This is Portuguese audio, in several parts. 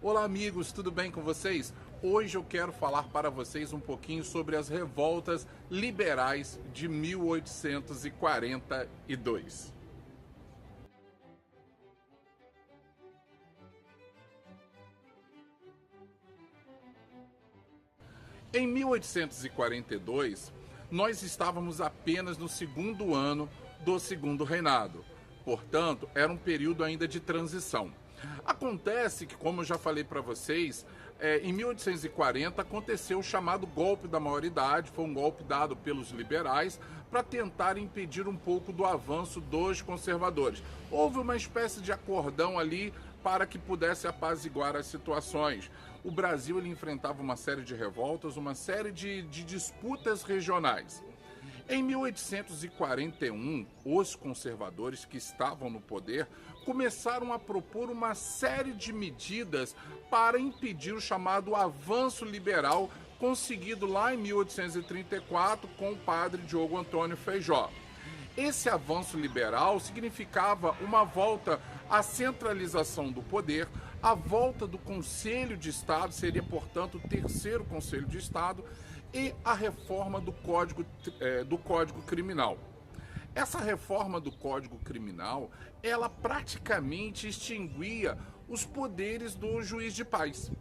Olá amigos, tudo bem com vocês? Hoje eu quero falar para vocês um pouquinho sobre as revoltas liberais de 1842. Em 1842, nós estávamos apenas no segundo ano do Segundo Reinado. Portanto, era um período ainda de transição. Acontece que, como eu já falei para vocês, em 1840 aconteceu o chamado golpe da maioridade, foi um golpe dado pelos liberais para tentar impedir um pouco do avanço dos conservadores. Houve uma espécie de acordão ali para que pudesse apaziguar as situações. O Brasil ele enfrentava uma série de revoltas, uma série de disputas regionais. Em 1841, os conservadores que estavam no poder começaram a propor uma série de medidas para impedir o chamado avanço liberal conseguido lá em 1834 com o padre Diogo Antônio Feijó. Esse avanço liberal significava uma volta à centralização do poder, a volta do Conselho de Estado, seria, portanto, o terceiro Conselho de Estado, e a reforma do Código Criminal. Essa reforma do Código Criminal, ela praticamente extinguia os poderes do juiz de paz,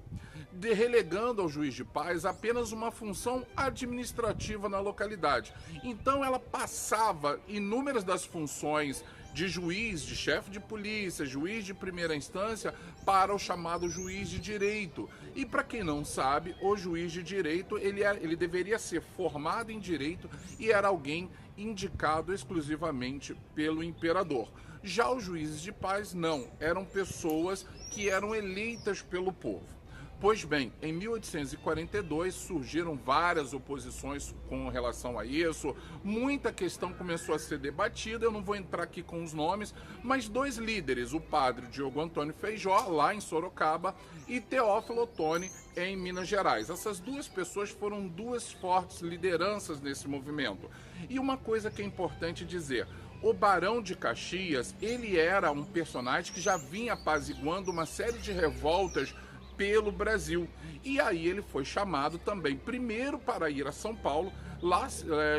relegando ao juiz de paz apenas uma função administrativa na localidade. Então ela passava inúmeras das funções de juiz, de chefe de polícia, juiz de primeira instância, para o chamado juiz de direito. E para quem não sabe, o juiz de direito, ele deveria ser formado em direito e era alguém indicado exclusivamente pelo imperador. Já os juízes de paz não, eram pessoas que eram eleitas pelo povo. Pois bem, em 1842 surgiram várias oposições com relação a isso, muita questão começou a ser debatida, eu não vou entrar aqui com os nomes, mas dois líderes, o padre Diogo Antônio Feijó, lá em Sorocaba, e Teófilo Otoni, em Minas Gerais. Essas duas pessoas foram duas fortes lideranças nesse movimento. E uma coisa que é importante dizer, o Barão de Caxias, ele era um personagem que já vinha apaziguando uma série de revoltas pelo Brasil. E aí ele foi chamado também, primeiro para ir a São Paulo. Lá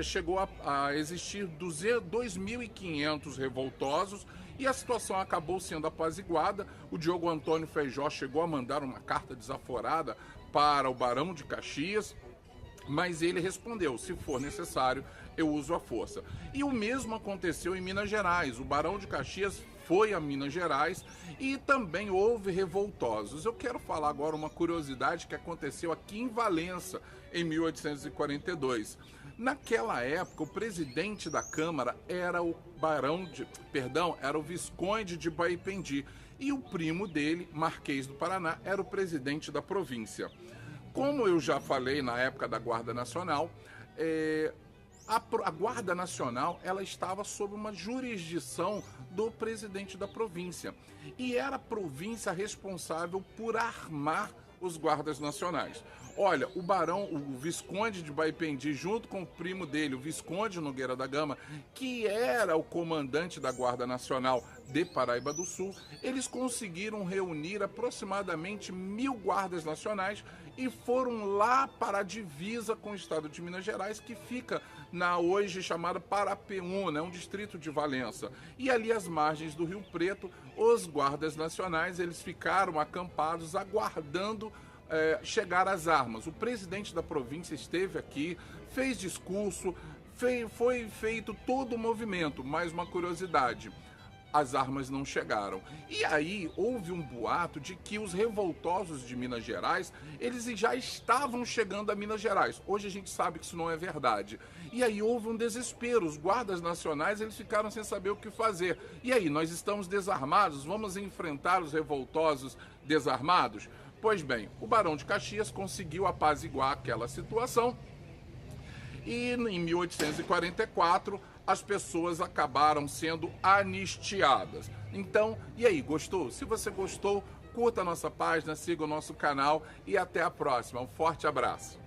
chegou a existir 2.500 revoltosos e a situação acabou sendo apaziguada. O Diogo Antônio Feijó chegou a mandar uma carta desaforada para o Barão de Caxias, mas ele respondeu, se for necessário, eu uso a força. E o mesmo aconteceu em Minas Gerais. O Barão de Caxias foi a Minas Gerais e também houve revoltosos. Eu quero falar agora uma curiosidade que aconteceu aqui em Valença, em 1842. Naquela época, o presidente da Câmara era era o Visconde de Baipendi, e o primo dele, Marquês do Paraná, era o presidente da província. Como eu já falei na época da Guarda Nacional, a Guarda Nacional ela estava sob uma jurisdição do presidente da província e era a província responsável por armar os guardas nacionais. Olha, o Visconde de Baipendi, junto com o primo dele, o Visconde Nogueira da Gama, que era o comandante da Guarda Nacional de Paraíba do Sul, eles conseguiram reunir aproximadamente 1.000 guardas nacionais e foram lá para a divisa com o estado de Minas Gerais, que fica na hoje chamada Parapeúna, um distrito de Valença. E ali às margens do Rio Preto, os guardas nacionais eles ficaram acampados aguardando chegar às armas. O presidente da província esteve aqui, fez discurso, foi feito todo o movimento, mais uma curiosidade. As armas não chegaram. E aí houve um boato de que os revoltosos de Minas Gerais, eles já estavam chegando a Minas Gerais. Hoje a gente sabe que isso não é verdade. E aí houve um desespero. Os guardas nacionais, eles ficaram sem saber o que fazer. E aí, nós estamos desarmados? Vamos enfrentar os revoltosos desarmados? Pois bem, o Barão de Caxias conseguiu apaziguar aquela situação e em 1844 as pessoas acabaram sendo anistiadas. Então, e aí, gostou? Se você gostou, curta a nossa página, siga o nosso canal e até a próxima. Um forte abraço.